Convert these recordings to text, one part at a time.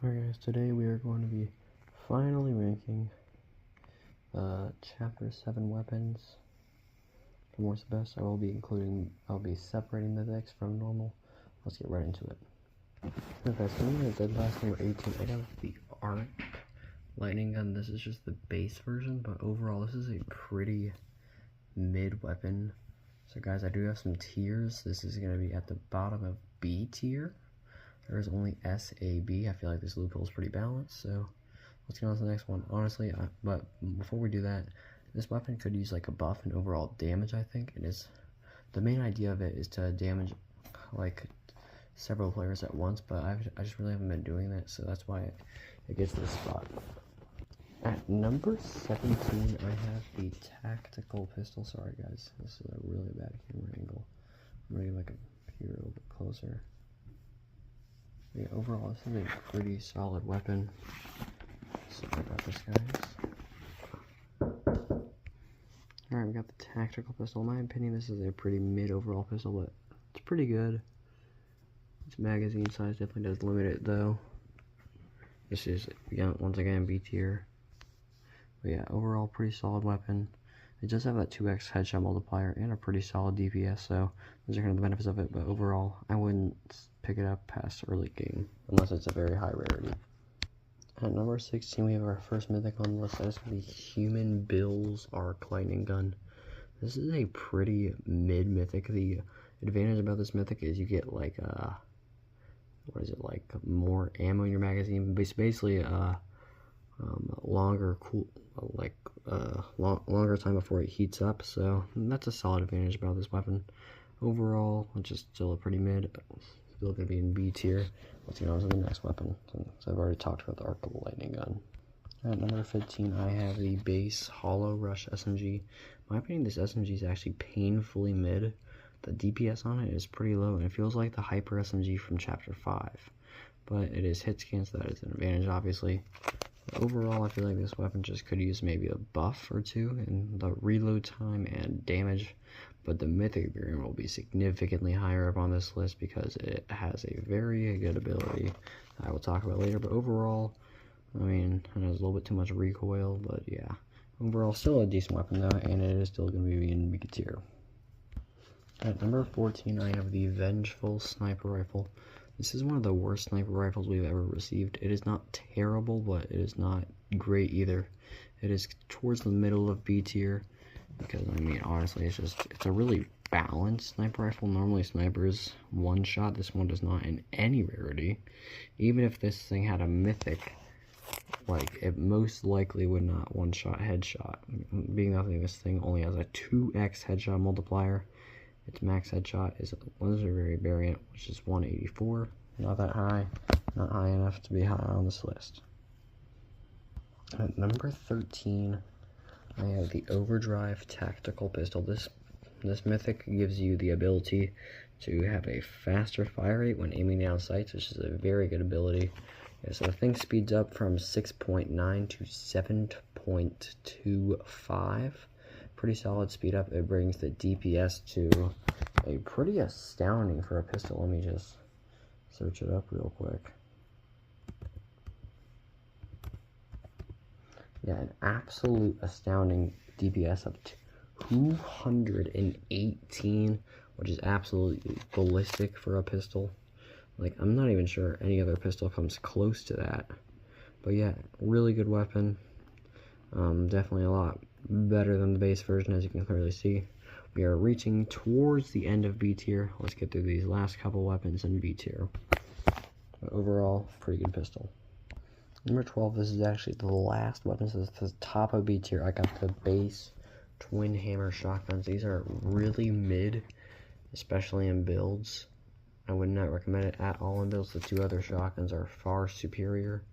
Alright guys, today we are going to be finally ranking Chapter 7 Weapons from worst to best. I'll be separating the decks from normal. Let's get right into it. Okay, so I'm going to dead last number 18. I have the Arc Lightning Gun. This is just the base version, but overall this is a pretty mid weapon. So guys, I do have some tiers. This is going to be at the bottom of B tier. There's only S, A, B. I feel like this loophole is pretty balanced, so let's get on to the next one. Honestly, but before we do that, this weapon could use like a buff and overall damage, I think. The main idea of it is to damage like several players at once, but I just really haven't been doing that, so that's why it gets this spot. At number 17, I have the tactical pistol. Sorry guys, this is a really bad camera angle. I'm gonna make it appear a little bit closer. Yeah, overall, this is a pretty solid weapon. Sorry about this, guys. Alright, we got the tactical pistol. In my opinion, this is a pretty mid overall pistol, but it's pretty good. Its magazine size definitely does limit it, though. This is, once again, B tier. But yeah, overall, pretty solid weapon. It does have that 2x headshot multiplier and a pretty solid DPS, so those are kind of the benefits of it, but overall, I wouldn't pick it up past early game, unless it's a very high rarity. At number 16, we have our first mythic on the list. That is the Human Bill's Arc Lightning Gun. This is a pretty mid-mythic. The advantage about this mythic is you get, like, more ammo in your magazine. Basically, longer time before it heats up, so that's a solid advantage about this weapon. Overall, it's just still a pretty mid, still gonna be in B tier. Let's get on to the next weapon, since I've already talked about the Arc Lightning Gun. At number 15, I have the base Hollow Rush SMG. In my opinion, this SMG is actually painfully mid. The DPS on it is pretty low, and it feels like the Hyper SMG from Chapter 5. But it is hit scan, so that is an advantage, obviously. Overall, I feel like this weapon just could use maybe a buff or two in the reload time and damage, but the mythic variant will be significantly higher up on this list because it has a very good ability I will talk about later. But overall, I mean, it has a little bit too much recoil, but yeah, overall still a decent weapon though, and it is still going to be in B tier. At number 14, I have the Vengeful Sniper Rifle. This is one of the worst sniper rifles we've ever received. It is not terrible, but it is not great either. It is towards the middle of B tier, because, I mean, honestly, it's a really balanced sniper rifle. Normally, snipers one-shot. This one does not in any rarity. Even if this thing had a mythic, like, it most likely would not one-shot headshot. Being that this thing only has a 2x headshot multiplier. Its max headshot is a legendary variant, which is 184. Not that high. Not high enough to be high on this list. At number 13, I have the Overdrive Tactical Pistol. This mythic gives you the ability to have a faster fire rate when aiming down sights, which is a very good ability. Yeah, so the thing speeds up from 6.9 to 7.25. Pretty solid speed up. It brings the DPS to a pretty astounding for a pistol. Let me just search it up real quick. Yeah, an absolute astounding DPS of 218, which is absolutely ballistic for a pistol. Like, I'm not even sure any other pistol comes close to that. But yeah, really good weapon. Definitely a lot better than the base version, as you can clearly see. We are reaching towards the end of B tier. Let's get through these last couple weapons in B tier. But overall, pretty good pistol. Number 12, this is actually the last weapon. So it's the top of B tier. I got the base twin hammer shotguns. These are really mid, especially in builds. I would not recommend it at all in builds. The two other shotguns are far superior.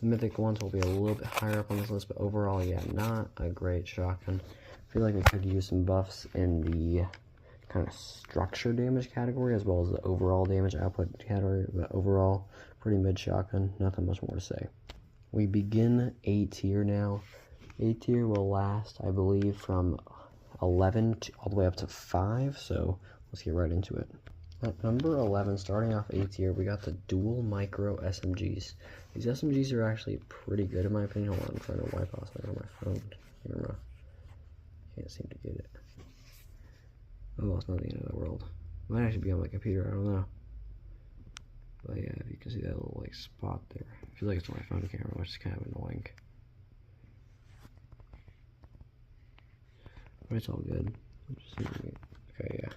The mythic ones will be a little bit higher up on this list, but overall, yeah, not a great shotgun. I feel like it could use some buffs in the kind of structure damage category, as well as the overall damage output category, but overall, pretty mid shotgun, nothing much more to say. We begin A tier now. A tier will last, I believe, from 11 all the way up to 5, so let's get right into it. At number 11, starting off A tier, we got the dual micro SMGs. These SMGs are actually pretty good in my opinion. Hold on, I'm trying to wipe off something on my phone. Camera. Can't seem to get it. Oh, well, it's not the end of the world. It might actually be on my computer, I don't know. But yeah, if you can see that little like spot there. I feel like it's on my phone camera, which is kind of annoying. But it's all good. Okay, yeah.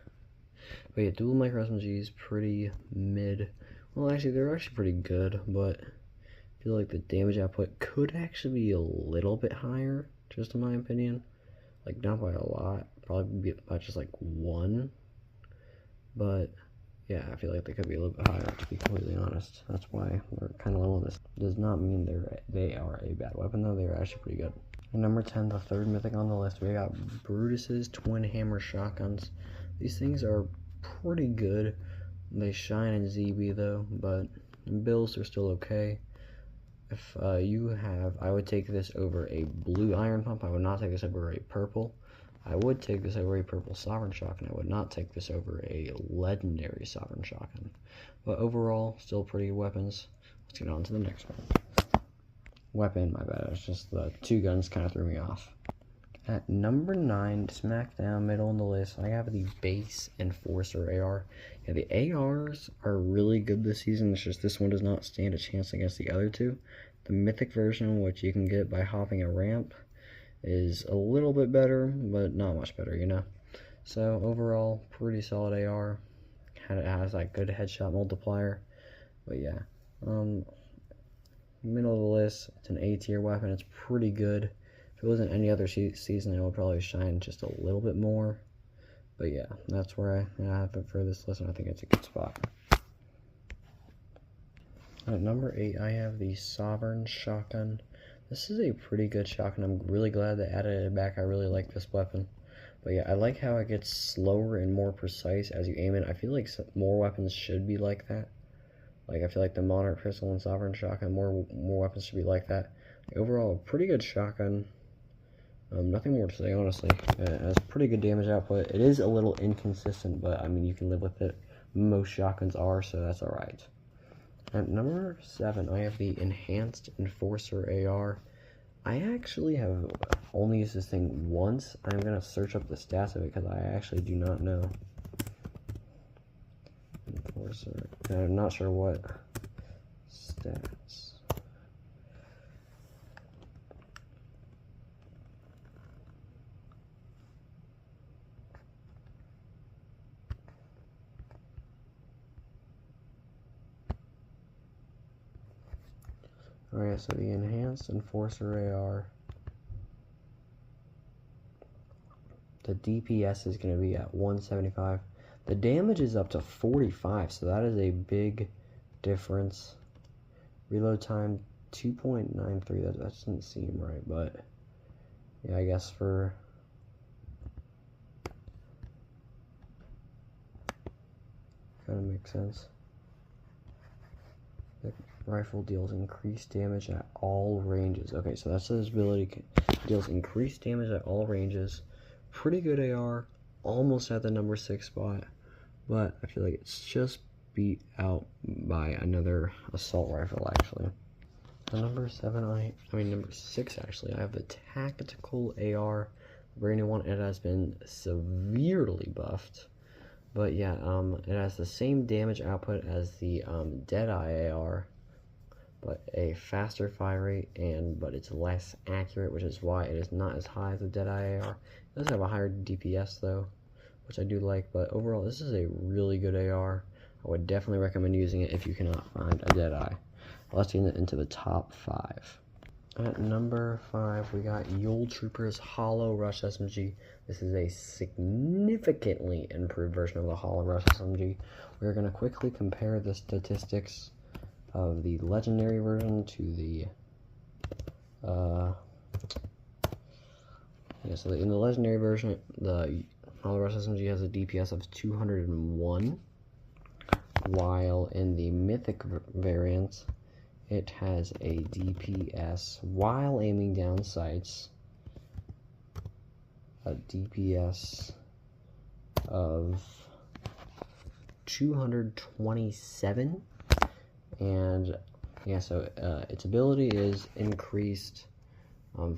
But yeah, dual micro SMGs pretty mid. Well, actually, they're actually pretty good, but I feel like the damage output could actually be a little bit higher, just in my opinion. Like, not by a lot, probably by just like 1. But yeah, I feel like they could be a little bit higher, to be completely honest. That's why we're kind of low on this. Does not mean they are a bad weapon, though. They're actually pretty good. And number 10, the third mythic on the list, we got Brutus's twin hammer shotguns. These things are pretty good. They shine in ZB though, but in builds they're still okay. If you have, I would take this over a blue iron pump. I would not take this over a purple. I would take this over a purple sovereign shotgun. I would not take this over a legendary sovereign shotgun. But overall, still pretty good weapons. Let's get on to the next one. Weapon, my bad. It's just the 2 guns kind of threw me off. At number 9, smack down middle on the list, I have the base Enforcer AR. Yeah, the ARs are really good this season. It's just this one does not stand a chance against the other 2. The mythic version, which you can get by hopping a ramp, is a little bit better, but not much better, you know. So overall, pretty solid AR. It has like good headshot multiplier. But yeah, middle of the list, it's an A tier weapon. It's pretty good. If it wasn't any other season, it would probably shine just a little bit more. But yeah, that's where I have it for this list, and I think it's a good spot. At number 8, I have the Sovereign Shotgun. This is a pretty good shotgun. I'm really glad they added it back. I really like this weapon. But yeah, I like how it gets slower and more precise as you aim it. I feel like more weapons should be like that. Like, I feel like the Monarch Pistol and Sovereign Shotgun, more weapons should be like that. Overall, a pretty good shotgun. Nothing more to say, honestly. It has pretty good damage output. It is a little inconsistent, but I mean, you can live with it. Most shotguns are, so that's alright. At number 7, I have the Enhanced Enforcer AR. I actually have only used this thing once. I'm going to search up the stats of it because I actually do not know. Enforcer. And I'm not sure what stats. Alright, so the Enhanced Enforcer AR, the DPS is going to be at 175. The damage is up to 45, so that is a big difference. Reload time 2.93, that doesn't seem right, but yeah, I guess for kind of makes sense. The rifle deals increased damage at all ranges. Okay, so that's his ability. Deals increased damage at all ranges. Pretty good AR. Almost at the number 6 spot. But I feel like it's just beat out by another assault rifle, actually. The number 6 actually. I have the Tactical AR. The brand new one. It has been severely buffed. But yeah, it has the same damage output as the Deadeye AR, but a faster fire rate, but it's less accurate, which is why it is not as high as the Deadeye AR. It does have a higher DPS though, which I do like, but overall this is a really good AR. I would definitely recommend using it if you cannot find a Deadeye. Let's get into the top 5. At number 5, we got Yule Trooper's Hollow Rush SMG. This is a significantly improved version of the Hollow Rush SMG. We're going to quickly compare the statistics of the legendary version to the so in the legendary version, the Hollow Rush SMG has a DPS of 201, while in the mythic variant, it has a DPS, while aiming down sights, a DPS of 227. And yeah, so its ability is increased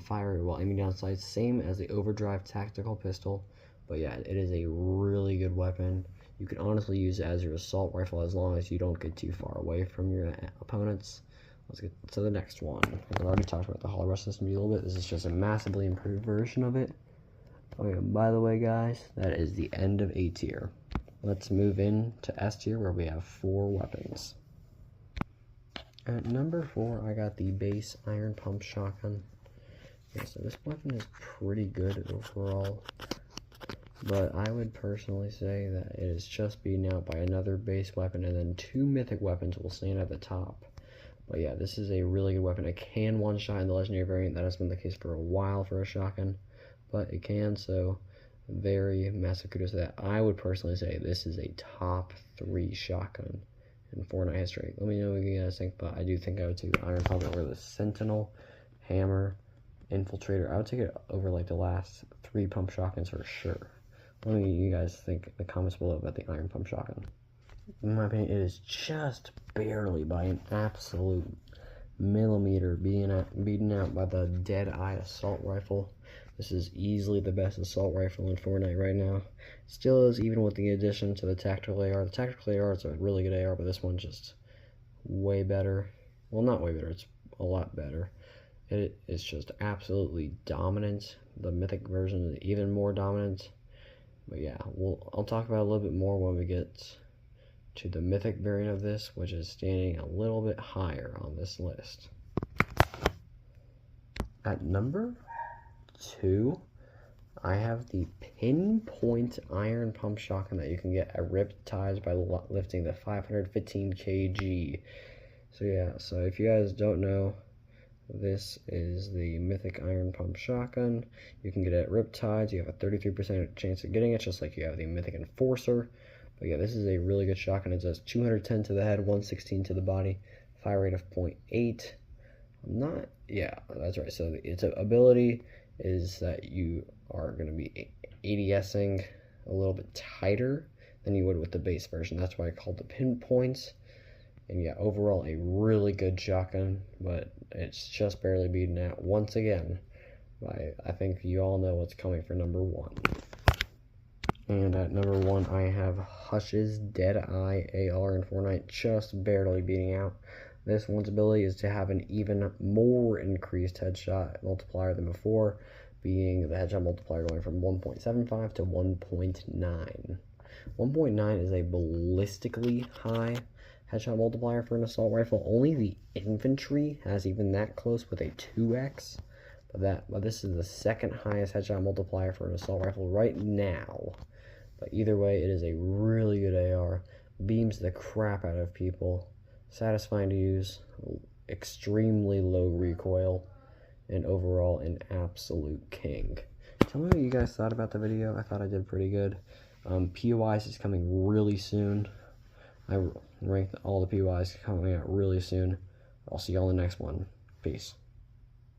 fire while aiming down sights, same as the overdrive tactical pistol. But yeah, it is a really good weapon. You can honestly use it as your assault rifle as long as you don't get too far away from your opponents. Let's get to the next one. I've already talked about the hollow rush system a little bit. This is just a massively improved version of it. Oh yeah, by the way guys, that is the end of A tier. Let's move in to S tier where we have 4 weapons. At number 4, I got the base iron pump shotgun. Yeah, so this weapon is pretty good overall, but I would personally say that it is just beaten out by another base weapon, and then 2 mythic weapons will stand at the top. But yeah, this is a really good weapon. It can one-shot in the legendary variant. That has been the case for a while for a shotgun, but it can, so very massive kudos to that. I would personally say this is a top 3 shotgun in Fortnite history. Let me know what you guys think, but I do think I would take the iron pump over the Sentinel, Hammer, Infiltrator. I would take it over like the last 3 pump shotguns for sure. Let me know what you guys think in the comments below about the iron pump shotgun. In my opinion, it is just barely by an absolute millimeter beaten out by the Deadeye assault rifle. This is easily the best assault rifle in Fortnite right now. Still is, even with the addition to the tactical AR. The tactical AR is a really good AR, but this one's just way better. Well, not way better, it's a lot better. It is just absolutely dominant. The mythic version is even more dominant. But yeah, I'll talk about it a little bit more when we get to the mythic variant of this, which is standing a little bit higher on this list. At number 2, I have the pinpoint iron pump shotgun that you can get at Riptides by lifting the 515 kg. So yeah, so if you guys don't know, this is the mythic iron pump shotgun. You can get it at Riptides. You have a 33% chance of getting it, just like you have the mythic enforcer. But yeah, this is a really good shotgun. It does 210 to the head, 116 to the body, fire rate of 0.8. Yeah, that's right. So its ability is that you are going to be ADSing a little bit tighter than you would with the base version. That's why I called the pinpoints. And yeah, overall a really good shotgun, but it's just barely beaten out once again by, I think you all know what's coming for number 1. And at number 1, I have Hush's Deadeye AR in Fortnite, just barely beating out. This one's ability is to have an even more increased headshot multiplier than before, being the headshot multiplier going from 1.75 to 1.9. 1.9 is a ballistically high headshot multiplier for an assault rifle. Only the infantry has even that close with a 2x. But this is the second highest headshot multiplier for an assault rifle right now. But either way, it is a really good AR. Beams the crap out of people. Satisfying to use. Extremely low recoil. And overall, an absolute king. Tell me what you guys thought about the video. I thought I did pretty good. POIs is coming really soon. I ranked all the POIs coming out really soon. I'll see y'all in the next one. Peace.